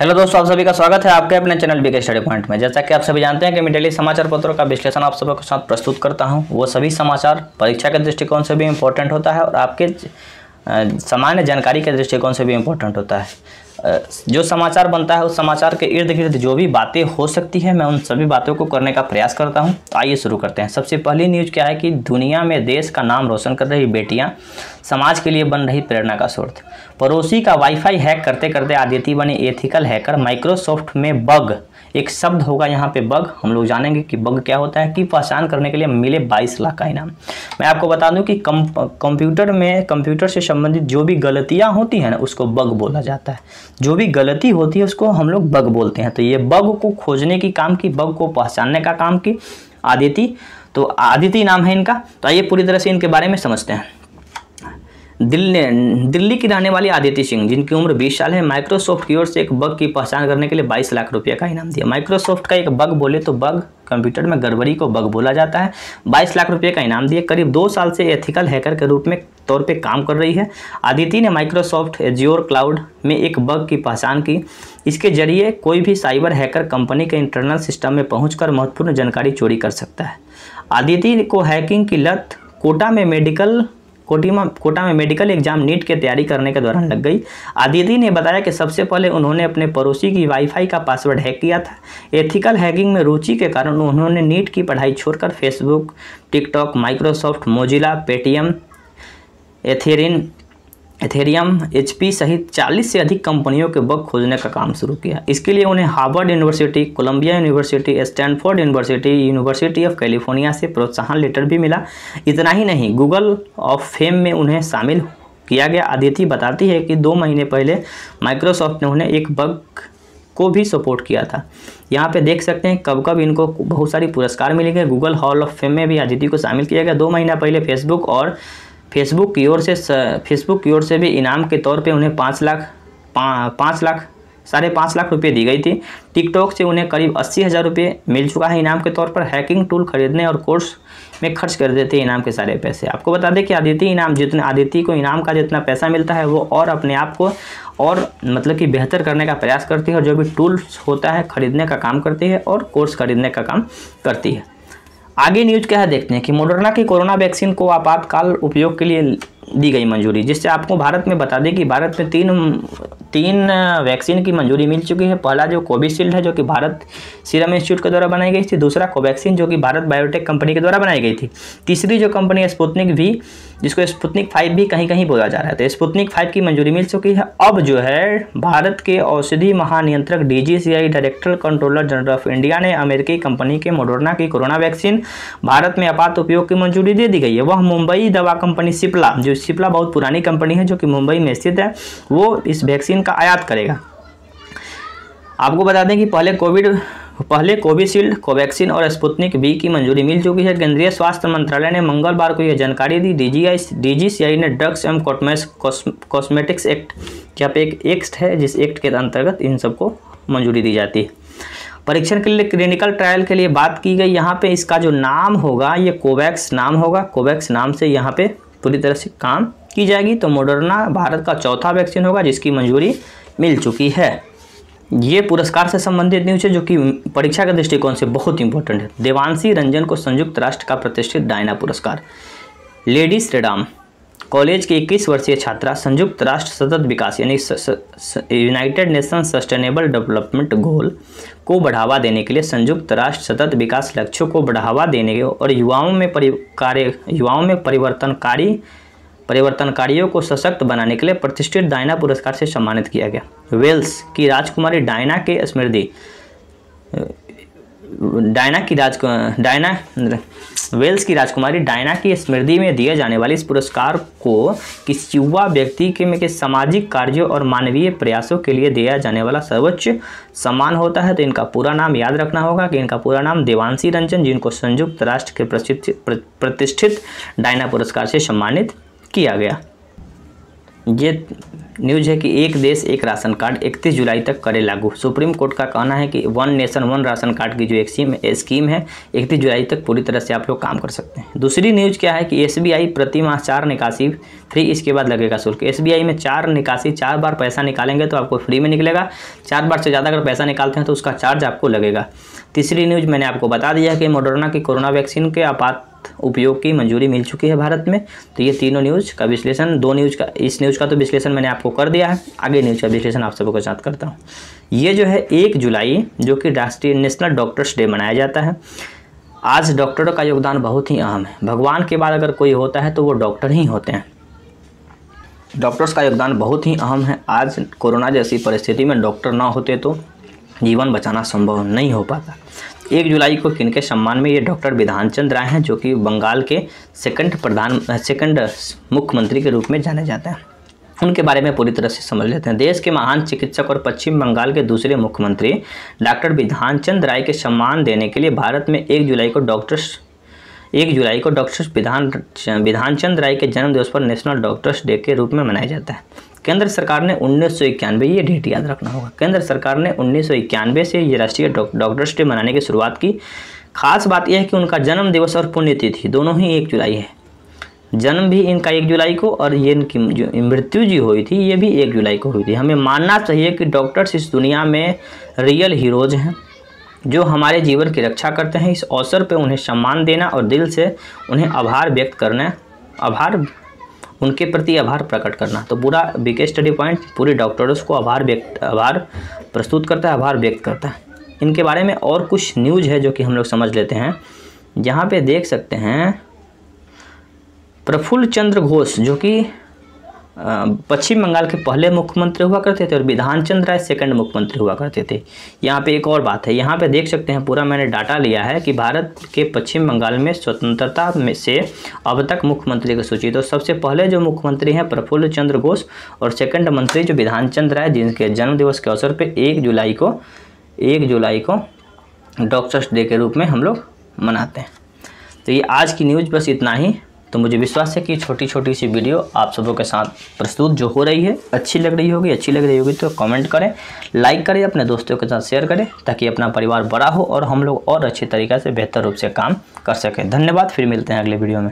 Hello दोस्तों, आप सभी का स्वागत है आपके अपने चैनल बीके स्टडी पॉइंट में। जैसा कि आप सभी जानते हैं कि मैं डेली समाचार पत्रों का विश्लेषण आप सबके साथ प्रस्तुत करता हूं। वो सभी समाचार परीक्षा के दृष्टिकोण से भी इम्पोर्टेंट होता है और आपके सामान्य जानकारी के दृष्टिकोण से भी इम्पोर्टेंट होता है। जो समाचार बनता है उस समाचार के इर्द गिर्द जो भी बातें हो सकती है मैं उन सभी बातों को करने का प्रयास करता हूं। तो आइए शुरू करते हैं। सबसे पहली न्यूज़ क्या है कि दुनिया में देश का नाम रोशन कर रही बेटियां समाज के लिए बन रही प्रेरणा का स्रोत। पड़ोसी का वाईफाई हैक करते करते आदिति बनी एथिकल हैकर। माइक्रोसॉफ्ट में बग, एक शब्द होगा यहाँ पे बग, हम लोग जानेंगे कि बग क्या होता है, कि पहचान करने के लिए मिले 22 लाख का इनाम। मैं आपको बता दूं कि कंप्यूटर से संबंधित जो भी गलतियां होती हैं ना उसको बग बोला जाता है। जो भी गलती होती है उसको हम लोग बग बोलते हैं। तो ये बग को खोजने की काम की, बग को पहचानने का काम की आदिति। तो आदिति नाम है इनका। तो आइए पूरी तरह से इनके बारे में समझते हैं। दिल्ली की रहने वाली आदिति सिंह, जिनकी उम्र 20 साल है, माइक्रोसॉफ्ट की ओर से एक बग की पहचान करने के लिए 22 लाख रुपये का इनाम दिया। माइक्रोसॉफ्ट का एक बग बोले तो बग, कंप्यूटर में गड़बड़ी को बग बोला जाता है। 22 लाख रुपये का इनाम दिए। करीब 2 साल से एथिकल हैकर के रूप में तौर पे काम कर रही है। आदिति ने माइक्रोसॉफ्ट एज्योर क्लाउड में एक बग की पहचान की। इसके जरिए कोई भी साइबर हैकर कंपनी के इंटरनल सिस्टम में पहुंचकर महत्वपूर्ण जानकारी चोरी कर सकता है। आदिति को हैकिंग की लत कोटा में मेडिकल एग्जाम नीट की तैयारी करने के दौरान लग गई। आदिति ने बताया कि सबसे पहले उन्होंने अपने पड़ोसी की वाईफाई का पासवर्ड हैक किया था। एथिकल हैकिंग में रुचि के कारण उन्होंने नीट की पढ़ाई छोड़कर Facebook, TikTok, Microsoft, Mozilla, Paytm, Ethereum, HP सहित 40 से अधिक कंपनियों के बग खोजने का काम शुरू किया। इसके लिए उन्हें Harvard University, Columbia University, Stanford University, University of California से प्रोत्साहन लेटर भी मिला। इतना ही नहीं, गूगल ऑफ फेम में उन्हें शामिल किया गया। आदिति बताती है कि 2 महीने पहले माइक्रोसॉफ्ट ने उन्हें एक बग को भी सपोर्ट किया था। यहाँ पे देख सकते हैं कब कब इनको बहुत सारी पुरस्कार मिले गए। गूगल हॉल ऑफ फेम में भी आदिति को शामिल किया गया। 2 महीना पहले फेसबुक की ओर से भी इनाम के तौर पे उन्हें 5.5 लाख रुपए दी गई थी। टिकटॉक से उन्हें करीब 80,000 रुपये मिल चुका है इनाम के तौर पर। हैकिंग टूल खरीदने और कोर्स में खर्च कर देते इनाम के सारे पैसे। आपको बता दें कि आदिति को इनाम का जितना पैसा मिलता है वो और अपने आप को और मतलब कि बेहतर करने का प्रयास करती है और जो भी टूल्स होता है खरीदने का काम करती है और कोर्स खरीदने का काम करती है। आगे न्यूज़ क्या है देखते हैं कि मॉडर्ना की कोरोना वैक्सीन को आपातकाल उपयोग के लिए दी गई मंजूरी। जिससे आपको भारत में बता दें कि भारत में तीन वैक्सीन की मंजूरी मिल चुकी है। पहला जो कोविशील्ड है जो कि भारत सीरम इंस्टीट्यूट के द्वारा बनाई गई थी। दूसरा कोवैक्सीन जो कि भारत बायोटेक कंपनी के द्वारा बनाई गई थी। तीसरी जो कंपनी स्पुतनिक वी, जिसको स्पुतनिक 5 भी कहीं कहीं बोला जा रहा है, तो स्पुतनिक 5 की मंजूरी मिल चुकी है। अब जो है भारत के औषधि महानियंत्रक DGCI, director controller general of India ने अमेरिकी कंपनी के मॉडर्ना की कोरोना वैक्सीन भारत में आपात उपयोग की मंजूरी दे दी गई है। वह मुंबई दवा कंपनी सिप्ला बहुत पुरानी कंपनी है जो कि मुंबई में स्थित है, वो इस वैक्सीन का आयात करेगा। आपको बता दें कि पहले कोविशील्ड, कोवैक्सीन और स्पुतनिक वी की मंजूरी मिल चुकी है। केंद्रीय स्वास्थ्य मंत्रालय ने मंगलवार को यह जानकारी दी। DGCI ने ड्रग्स एवं कॉस्मेटिक्स एक्ट, यहाँ पे एक एक्ट है जिस एक्ट के अंतर्गत इन सबको मंजूरी दी जाती है। परीक्षण के लिए क्लिनिकल ट्रायल के लिए बात की गई। यहाँ पे इसका जो नाम होगा ये कोवैक्स नाम होगा। कोवैक्स नाम से यहाँ पे पूरी तरह से काम की जाएगी। तो मॉडर्ना भारत का चौथा वैक्सीन होगा जिसकी मंजूरी मिल चुकी है। ये पुरस्कार से संबंधित न्यूज़ है जो कि परीक्षा के दृष्टिकोण से बहुत इंपॉर्टेंट है। देवांशी रंजन को संयुक्त राष्ट्र का प्रतिष्ठित डायना पुरस्कार। लेडी श्रीराम कॉलेज की 21 वर्षीय छात्रा संयुक्त राष्ट्र सतत विकास यानी United nation sustainable development goal को बढ़ावा देने के लिए संयुक्त राष्ट्र सतत विकास लक्ष्यों को बढ़ावा देने के और युवाओं में परिवर्तनकारियों को सशक्त बनाने के लिए प्रतिष्ठित डायना पुरस्कार से सम्मानित किया गया। वेल्स की राजकुमारी डायना की स्मृति में दिए जाने वाले इस पुरस्कार को किसी युवा व्यक्ति के सामाजिक कार्यों और मानवीय प्रयासों के लिए दिया जाने वाला सर्वोच्च सम्मान होता है। तो इनका पूरा नाम याद रखना होगा कि इनका पूरा नाम देवांशी रंजन, जिनको संयुक्त राष्ट्र के प्रतिष्ठित डायना पुरस्कार से सम्मानित किया गया। ये न्यूज़ है कि एक देश एक राशन कार्ड 31 जुलाई तक करे लागू। सुप्रीम कोर्ट का कहना है कि one nation one ration card की जो एक स्कीम है 31 जुलाई तक पूरी तरह से आप लोग काम कर सकते हैं। दूसरी न्यूज़ क्या है कि SBI प्रति माह 4 निकासी फ्री, इसके बाद लगेगा शुल्क। SBI में 4 निकासी 4 बार पैसा निकालेंगे तो आपको फ्री में निकलेगा, 4 बार से ज़्यादा अगर पैसा निकालते हैं तो उसका चार्ज आपको लगेगा। तीसरी न्यूज़ मैंने आपको बता दिया कि मॉडर्ना की कोरोना वैक्सीन के आपात उपयोग की मंजूरी मिल चुकी है भारत में। तो ये तीनों न्यूज़ का विश्लेषण, दो न्यूज़ का, इस न्यूज़ का तो विश्लेषण मैंने आपको कर दिया है, आगे न्यूज़ का विश्लेषण आप सबको साथ करता हूँ। ये जो है 1 जुलाई जो कि राष्ट्रीय नेशनल डॉक्टर्स डे मनाया जाता है। आज डॉक्टरों का योगदान बहुत ही अहम है। भगवान के बाद अगर कोई होता है तो वो डॉक्टर ही होते हैं। डॉक्टर्स का योगदान बहुत ही अहम है। आज कोरोना जैसी परिस्थिति में डॉक्टर ना होते तो जीवन बचाना संभव नहीं हो पाता। 1 जुलाई को किनके सम्मान में, ये डॉक्टर विधान चंद्र राय हैं जो कि बंगाल के सेकंड मुख्यमंत्री के रूप में जाने जाते हैं। उनके बारे में पूरी तरह से समझ लेते हैं। देश के महान चिकित्सक और पश्चिम बंगाल के दूसरे मुख्यमंत्री डॉक्टर विधान चंद्र राय के सम्मान देने के लिए भारत में 1 जुलाई को डॉक्टर विधान चंद्र राय के जन्म दिवस पर नेशनल डॉक्टर्स डे के रूप में मनाया जाता है। केंद्र सरकार ने 1991, ये डेट याद रखना होगा, केंद्र सरकार ने 1991 से ये राष्ट्रीय डॉक्टर्स डे मनाने की शुरुआत की। खास बात यह है कि उनका जन्म दिवस और पुण्यतिथि दोनों ही 1 जुलाई है। जन्म भी इनका 1 जुलाई को और ये इनकी जो मृत्यु जी हुई थी ये भी 1 जुलाई को हुई थी। हमें मानना चाहिए कि डॉक्टर्स इस दुनिया में रियल हीरोज़ हैं जो हमारे जीवन की रक्षा करते हैं। इस अवसर पर उन्हें सम्मान देना और दिल से उन्हें आभार व्यक्त करना, उनके प्रति आभार प्रकट करना। तो पूरा बीके स्टडी पॉइंट पूरे डॉक्टर्स को आभार प्रस्तुत करता है, आभार व्यक्त करता है। इनके बारे में और कुछ न्यूज़ है जो कि हम लोग समझ लेते हैं। यहाँ पे देख सकते हैं प्रफुल्ल चंद्र घोष जो कि पश्चिम बंगाल के पहले मुख्यमंत्री हुआ करते थे और विधान चंद्र राय सेकंड मुख्यमंत्री हुआ करते थे। यहाँ पे एक और बात है, यहाँ पे देख सकते हैं पूरा मैंने डाटा लिया है कि भारत के पश्चिम बंगाल में स्वतंत्रता में से अब तक मुख्यमंत्री की सूची। तो सबसे पहले जो मुख्यमंत्री हैं प्रफुल्ल चंद्र घोष और सेकंड मंत्री जो विधान चंद्र राय, जिनके जन्म दिवस के अवसर पर 1 जुलाई को डॉक्टर्स डे के रूप में हम लोग मनाते हैं। तो ये आज की न्यूज़ बस इतना ही। तो मुझे विश्वास है कि छोटी छोटी सी वीडियो आप सबों के साथ प्रस्तुत जो हो रही है अच्छी लग रही होगी तो कमेंट करें, लाइक करें, अपने दोस्तों के साथ शेयर करें ताकि अपना परिवार बड़ा हो और हम लोग और अच्छी तरीक़े से बेहतर रूप से काम कर सकें। धन्यवाद, फिर मिलते हैं अगले वीडियो में।